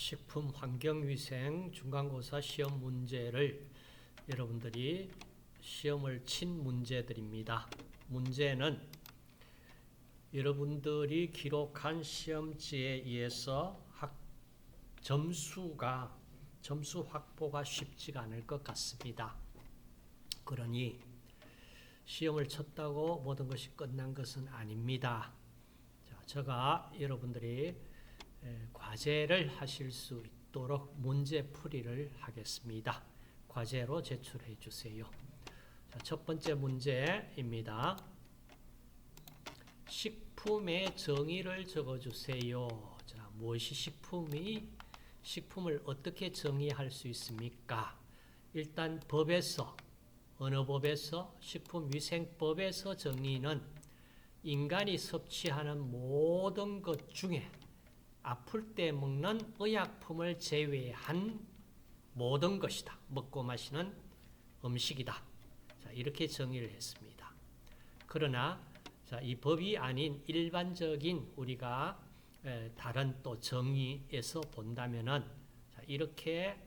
식품 환경위생 중간고사 시험 문제를 여러분들이 시험을 친 문제들입니다. 문제는 여러분들이 기록한 시험지에 의해서 점수 확보가 쉽지가 않을 것 같습니다. 그러니 시험을 쳤다고 모든 것이 끝난 것은 아닙니다. 자, 제가 여러분들이 과제를 하실 수 있도록 문제풀이를 하겠습니다. 과제로 제출해 주세요. 자, 첫 번째 문제입니다. 식품의 정의를 적어주세요. 자, 무엇이 식품을 어떻게 정의할 수 있습니까? 일단 법에서, 어느 법에서? 식품위생법에서 정의는 인간이 섭취하는 모든 것 중에 아플 때 먹는 의약품을 제외한 모든 것이다. 먹고 마시는 음식이다. 자, 이렇게 정의를 했습니다. 그러나 자, 이 법이 아닌 일반적인 우리가 다른 또 정의에서 본다면은 자, 이렇게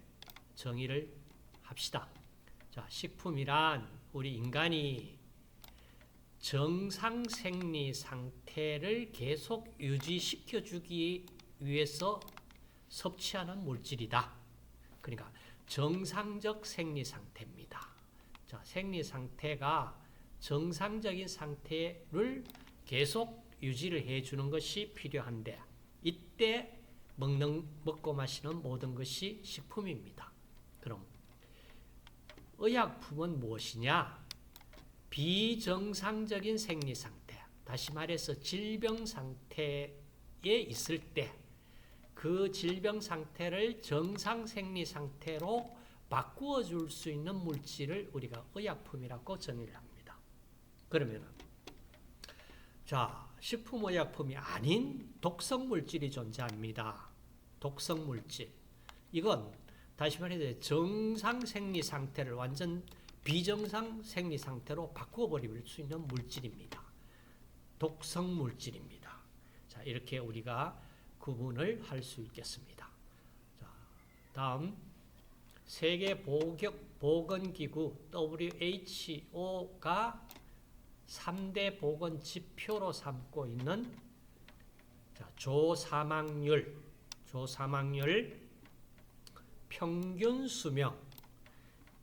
정의를 합시다. 자, 식품이란 우리 인간이 정상 생리 상태를 계속 유지시켜 주기 위해서 섭취하는 물질이다. 그러니까 정상적 생리 상태입니다. 자, 생리 상태가 정상적인 상태를 계속 유지를 해주는 것이 필요한데 이때 먹고 마시는 모든 것이 식품입니다. 그럼 의약품은 무엇이냐? 비정상적인 생리 상태, 다시 말해서 질병 상태에 있을 때 그 질병 상태를 정상 생리 상태로 바꾸어 줄 수 있는 물질을 우리가 의약품이라고 정의를 합니다. 그러면 자, 식품의약품이 아닌 독성 물질이 존재합니다. 독성 물질. 이건 다시 말해서 정상 생리 상태를 완전 비정상 생리 상태로 바꾸어 버릴 수 있는 물질입니다. 독성 물질입니다. 자, 이렇게 우리가 구분을 할 수 있겠습니다. 자, 다음 세계보건기구 WHO가 3대 보건 지표로 삼고 있는 자, 조사망률, 평균 수명,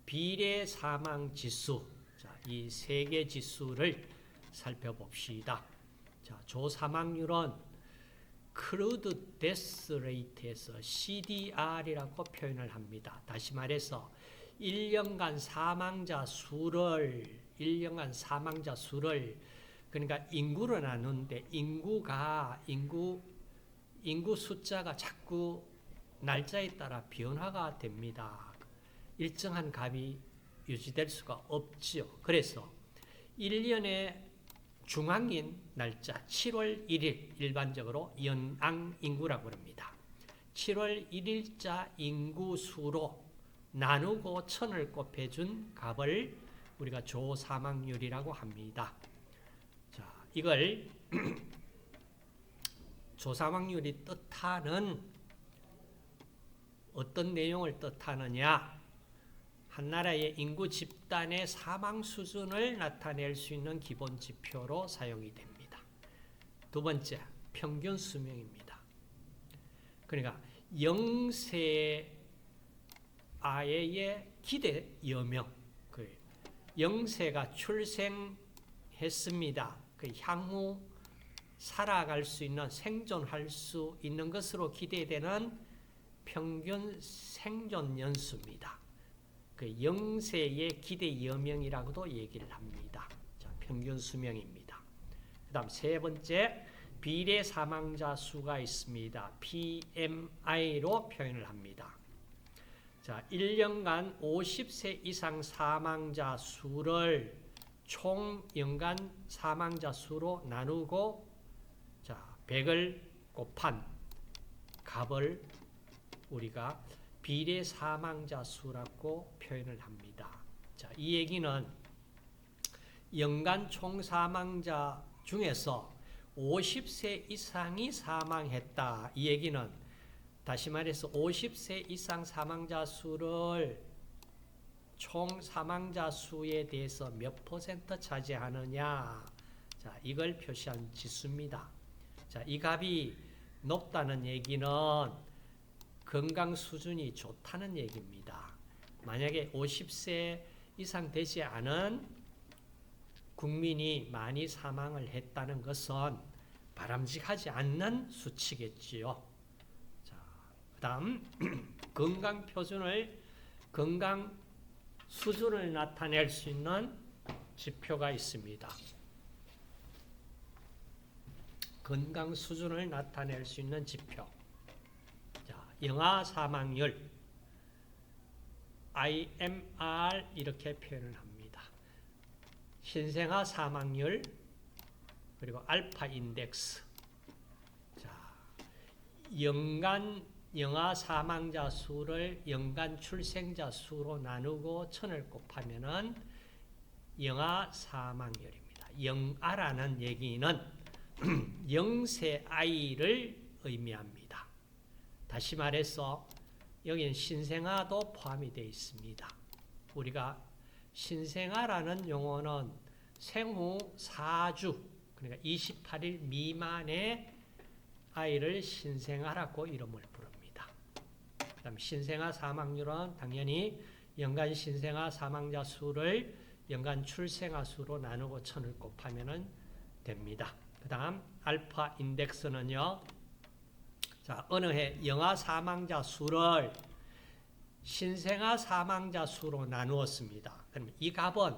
비례 사망 지수, 자, 이 세 개 지수를 살펴봅시다. 자, 조사망률은 크루드 데스 레이트에서 CDR이라고 표현을 합니다. 다시 말해서 1년간 사망자 수를 그러니까 인구로 나누는데 인구 숫자가 자꾸 날짜에 따라 변화가 됩니다. 일정한 값이 유지될 수가 없지요. 그래서 1년에 중앙인 날짜 7월 1일 일반적으로 연앙인구라고 합니다. 7월 1일자 인구수로 나누고 1000을 곱해준 값을 우리가 조사망률이라고 합니다. 자, 이걸 조사망률이 뜻하는 어떤 내용을 뜻하느냐? 한 나라의 인구 집단의 사망 수준을 나타낼 수 있는 기본 지표로 사용이 됩니다. 두 번째, 평균 수명입니다. 그러니까 0세 아이의 기대 여명, 0세가 출생했습니다. 향후 살아갈 수 있는, 생존할 수 있는 것으로 기대되는 평균 생존 연수입니다. 0세의 기대 여명이라고도 얘기를 합니다. 자, 평균 수명입니다. 그 다음 세 번째, 비례 사망자 수가 있습니다. BMI로 표현을 합니다. 자, 1년간 50세 이상 사망자 수를 총 연간 사망자 수로 나누고 자, 100을 곱한 값을 우리가 비례 사망자 수라고 표현을 합니다. 자, 이 얘기는 연간 총 사망자 중에서 50세 이상이 사망했다. 이 얘기는 다시 말해서 50세 이상 사망자 수를 총 사망자 수에 대해서 몇 퍼센트 차지하느냐. 자, 이걸 표시한 지수입니다. 자, 이 값이 높다는 얘기는 건강 수준이 좋다는 얘기입니다. 만약에 50세 이상 되지 않은 국민이 많이 사망을 했다는 것은 바람직하지 않는 수치겠지요. 자, 그다음 건강 수준을 나타낼 수 있는 지표가 있습니다. 건강 수준을 나타낼 수 있는 지표. 자, 영아 사망률 IMR 이렇게 표현을 합니다. 신생아 사망률 그리고 알파 인덱스. 자, 연간 영아 사망자 수를 연간 출생자 수로 나누고 1000을 곱하면은 영아 사망률입니다. 영아라는 얘기는 0세 아이를 의미합니다. 다시 말해서 여기는 신생아도 포함이 되어 있습니다. 우리가 신생아라는 용어는 생후 4주, 그러니까 28일 미만의 아이를 신생아라고 이름을 부릅니다. 그다음 신생아 사망률은 당연히 연간 신생아 사망자 수를 연간 출생아 수로 나누고 1000을 곱하면 됩니다. 그 다음 알파 인덱스는요. 자, 어느 해 영아 사망자 수를 신생아 사망자 수로 나누었습니다. 그럼 이 값은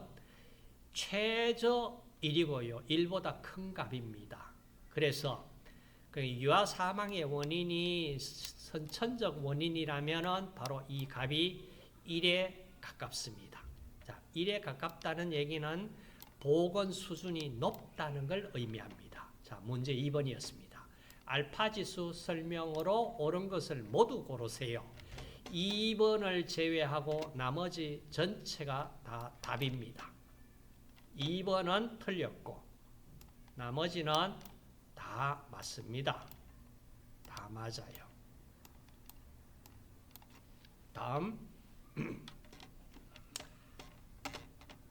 최저 1이고요. 1보다 큰 값입니다. 그래서 유아 사망의 원인이 선천적 원인이라면 바로 이 값이 1에 가깝습니다. 자, 1에 가깝다는 얘기는 보건 수준이 높다는 걸 의미합니다. 자, 문제 2번이었습니다. 알파 지수 설명으로 옳은 것을 모두 고르세요. 2번을 제외하고 나머지 전체가 다 답입니다. 2번은 틀렸고 나머지는 다 맞습니다. 다 맞아요. 다음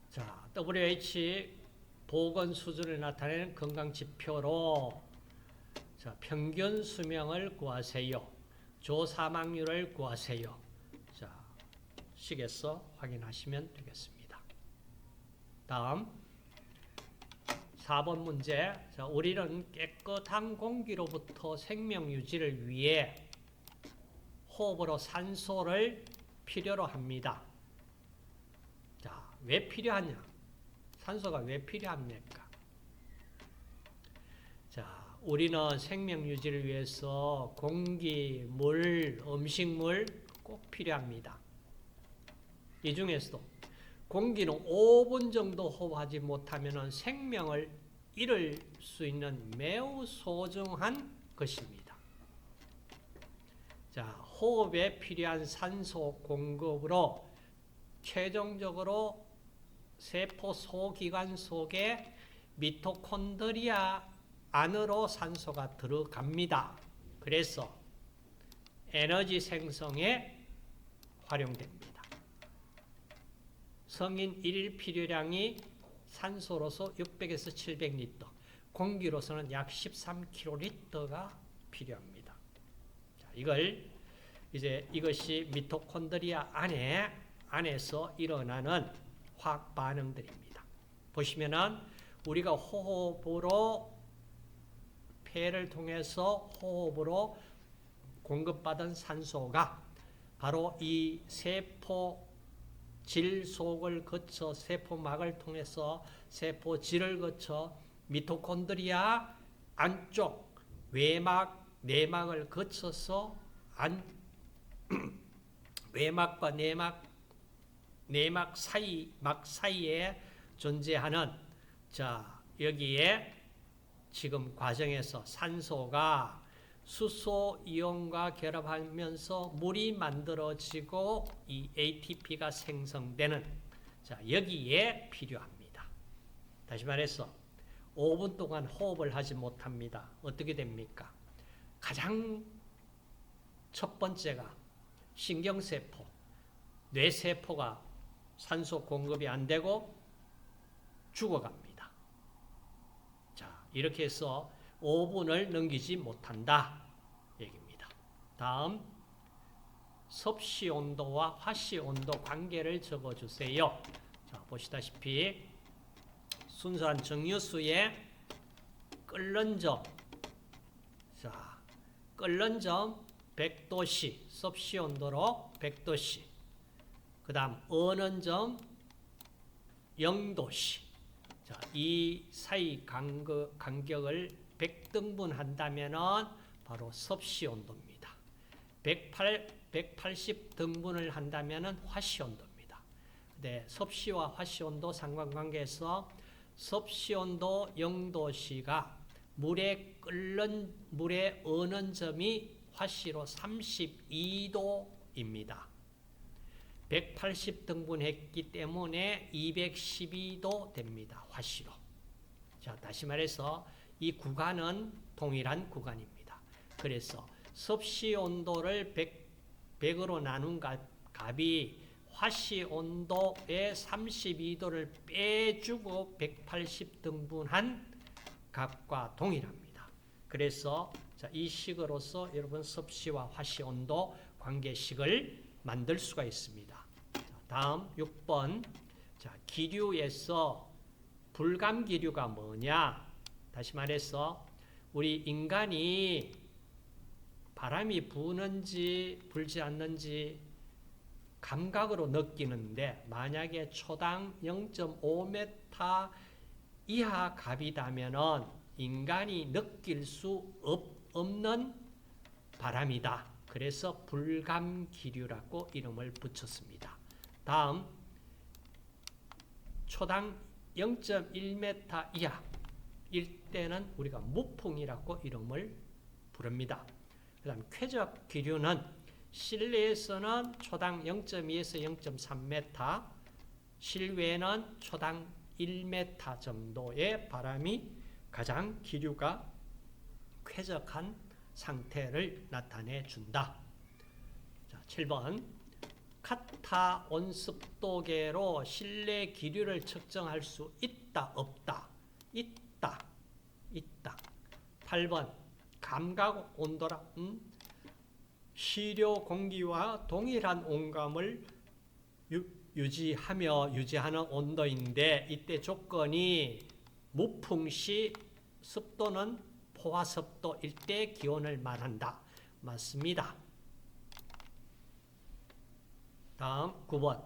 자, WHO 보건 수준을 나타내는 건강 지표로 자, 평균 수명을 구하세요. 조 사망률을 구하세요. 자, 식에서 확인하시면 되겠습니다. 다음 4번 문제. 자, 우리는 깨끗한 공기로부터 생명 유지를 위해 호흡으로 산소를 필요로 합니다. 자, 왜 필요하냐? 산소가 왜 필요합니까? 자, 우리는 생명 유지를 위해서 공기, 물, 음식물 꼭 필요합니다. 이 중에서도 공기는 5분 정도 호흡하지 못하면 생명을 잃을 수 있는 매우 소중한 것입니다. 자, 호흡에 필요한 산소 공급으로 최종적으로 세포 소기관 속에 미토콘드리아 안으로 산소가 들어갑니다. 그래서 에너지 생성에 활용됩니다. 성인 1일 필요량이 산소로서 600에서 700리터, 공기로서는 약 13kg가 필요합니다. 자, 이것이 미토콘드리아 안에서 일어나는 화학 반응들입니다. 보시면은 우리가 호흡으로 폐를 통해서 호흡으로 공급받은 산소가 바로 이 세포 질 속을 거쳐 세포막을 통해서 세포질을 거쳐 미토콘드리아 안쪽 내막을 거쳐서 외막과 내막 사이에 존재하는 자, 여기에 지금 과정에서 산소가 수소 이온과 결합하면서 물이 만들어지고 이 ATP가 생성되는 자, 여기에 필요합니다. 다시 말해서 5분 동안 호흡을 하지 못합니다. 어떻게 됩니까? 가장 첫 번째가 신경세포, 뇌세포가 산소 공급이 안 되고 죽어갑니다. 자, 이렇게 해서 5분을 넘기지 못한다 얘기입니다. 다음, 섭씨 온도와 화씨 온도 관계를 적어주세요. 자, 보시다시피 순수한 정유수의 끓는 점, 자, 끓는 점 100도씨, 섭씨 온도로 100도씨. 그 다음 어는 점 0도씨. 자, 이 사이 간격을 100등분 한다면은 바로 섭씨 온도입니다. 180등분을 한다면은 화씨 온도입니다. 근데 섭씨와 화씨 온도 상관관계에서 섭씨 온도 0도씨가 물에 어는 점이 화씨로 32도입니다. 180등분 했기 때문에 212도 됩니다. 화씨로. 자, 다시 말해서 이 구간은 동일한 구간입니다. 그래서 섭씨 온도를 100으로 나눈 값이 화씨 온도의 32도를 빼주고 180등분한 값과 동일합니다. 그래서 자, 이 식으로서 여러분 섭씨와 화씨 온도 관계식을 만들 수가 있습니다. 자, 다음 6번. 자, 기류에서 불감 기류가 뭐냐? 다시 말해서 우리 인간이 바람이 부는지 불지 않는지 감각으로 느끼는데 만약에 초당 0.5m 이하 값이라면은 인간이 느낄 수 없는 바람이다. 그래서 불감기류라고 이름을 붙였습니다. 다음 초당 0.1m 이하일 때는 우리가 무풍이라고 이름을 부릅니다. 그 다음 쾌적기류는 실내에서는 초당 0.2에서 0.3m, 실외에는 초당 1m 정도의 바람이 가장 기류가 쾌적한 상태를 나타내 준다. 자, 7번. 카타 온습도계로 실내 기류를 측정할 수 있다, 없다? 있다. 8번. 감각 온도라. 시료 공기와 동일한 온감을 유지하는 온도인데 이때 조건이 무풍시 습도는 포화습도일 때 기온을 말한다. 맞습니다. 다음 9번.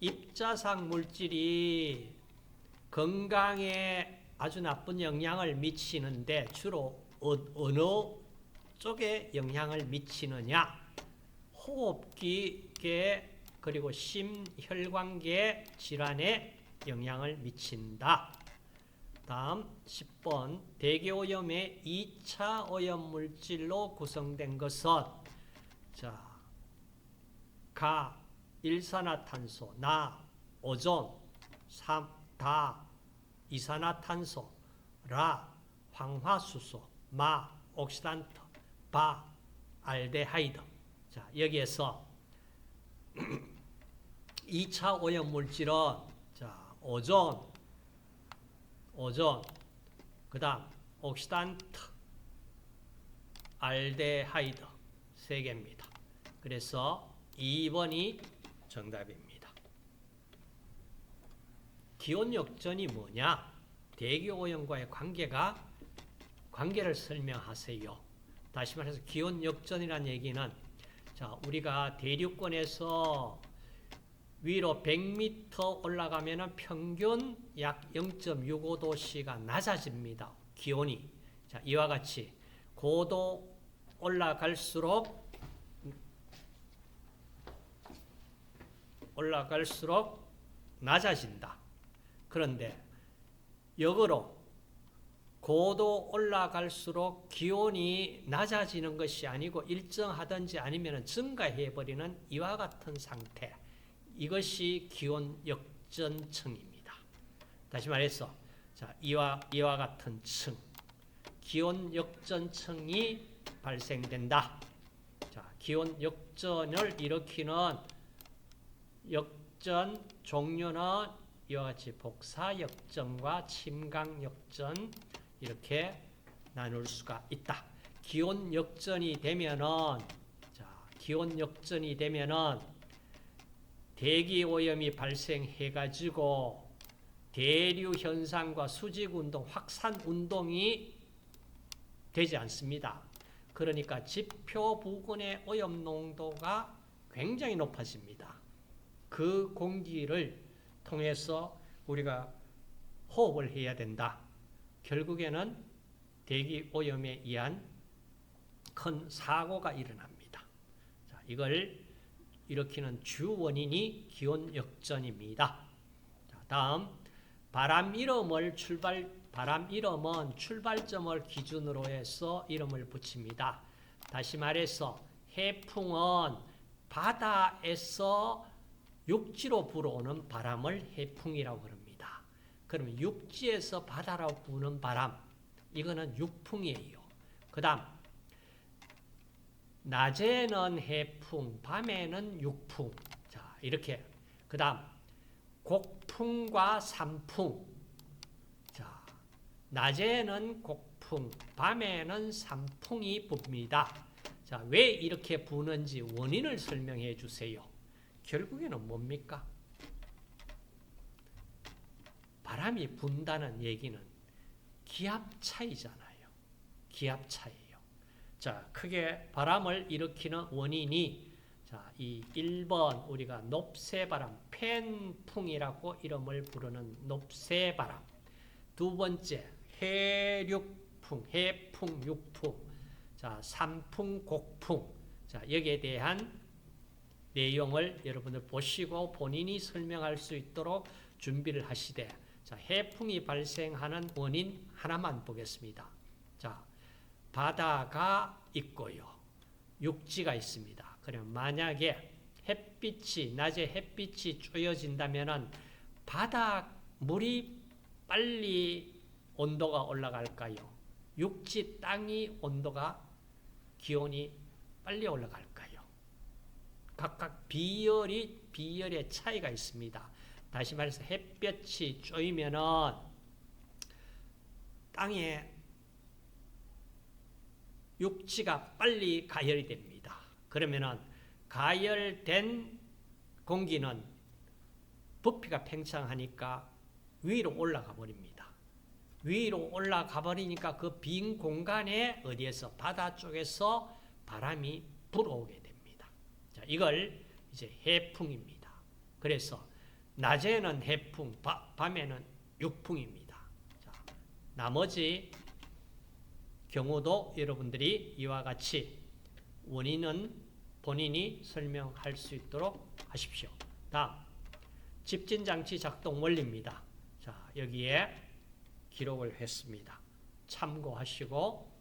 입자상 물질이 건강에 아주 나쁜 영향을 미치는데 주로 어느 쪽에 영향을 미치느냐? 호흡기계 그리고 심혈관계 질환에 영향을 미친다. 다음 10번. 대기오염의 2차 오염 물질로 구성된 것은 자, 가, 일산화탄소, 나, 오존, 다, 이산화탄소, 라, 황화수소, 마, 옥시단트, 바, 알데하이드. 자, 여기에서 2차 오염 물질은 자, 오존, 그 다음 옥시단트, 알데하이드 세 개입니다. 그래서 2번이 정답입니다. 기온 역전이 뭐냐? 대기 오염과의 관계를 설명하세요. 다시 말해서 기온 역전이라는 얘기는 자, 우리가 대륙권에서 위로 100m 올라가면 평균 약 0.65도씨가 낮아집니다. 기온이. 자, 이와 같이 고도 올라갈수록 낮아진다. 그런데 역으로 고도 올라갈수록 기온이 낮아지는 것이 아니고 일정하든지 아니면 증가해버리는 이와 같은 상태. 이것이 기온 역전층입니다. 다시 말해서 자, 이와 같은 층. 기온 역전층이 발생된다. 자, 기온 역전을 일으키는 역전 종류는 이와 같이 복사 역전과 침강 역전 이렇게 나눌 수가 있다. 기온 역전이 되면은 대기 오염이 발생해 가지고 대류 현상과 수직 운동, 확산 운동이 되지 않습니다. 그러니까 지표 부근의 오염 농도가 굉장히 높아집니다. 그 공기를 통해서 우리가 호흡을 해야 된다. 결국에는 대기 오염에 의한 큰 사고가 일어납니다. 자, 이걸 일으키는 주 원인이 기온 역전입니다. 자, 다음 바람 이름은 출발점을 기준으로 해서 이름을 붙입니다. 다시 말해서 해풍은 바다에서 육지로 불어오는 바람을 해풍이라고 합니다. 그러면 육지에서 바다로 부는 바람, 이거는 육풍이에요. 그 다음 낮에는 해풍, 밤에는 육풍. 자, 이렇게. 그 다음 곡풍과 산풍. 자, 낮에는 곡풍, 밤에는 산풍이 붑니다. 자, 왜 이렇게 부는지 원인을 설명해 주세요. 결국에는 뭡니까? 바람이 분다는 얘기는 기압 차이잖아요. 기압 차이예요. 자, 크게 바람을 일으키는 원인이 자, 이 1번 우리가 높새바람, 팬풍이라고 이름을 부르는 높새바람. 두 번째 해륙풍, 해풍, 육풍. 자, 산풍, 곡풍. 자, 여기에 대한 내용을 여러분들 보시고 본인이 설명할 수 있도록 준비를 하시되, 자, 해풍이 발생하는 원인 하나만 보겠습니다. 자, 바다가 있고요. 육지가 있습니다. 그러면 만약에 낮에 햇빛이 쬐어진다면은 바다 물이 빨리 온도가 올라갈까요? 육지 땅이 기온이 빨리 올라갈까요? 각각 비열의 차이가 있습니다. 다시 말해서 햇볕이 쬐면은 땅에 육지가 빨리 가열이 됩니다. 그러면은 가열된 공기는 부피가 팽창하니까 위로 올라가 버립니다. 위로 올라가 버리니까 그 빈 공간에 어디에서 바다 쪽에서 바람이 불어오게 됩니다. 자, 이걸 이제 해풍입니다. 그래서 낮에는 해풍, 밤에는 육풍입니다. 자, 나머지 경우도 여러분들이 이와 같이 원인은 본인이 설명할 수 있도록 하십시오. 다음, 집진장치 작동 원리입니다. 자, 여기에 기록을 했습니다. 참고하시고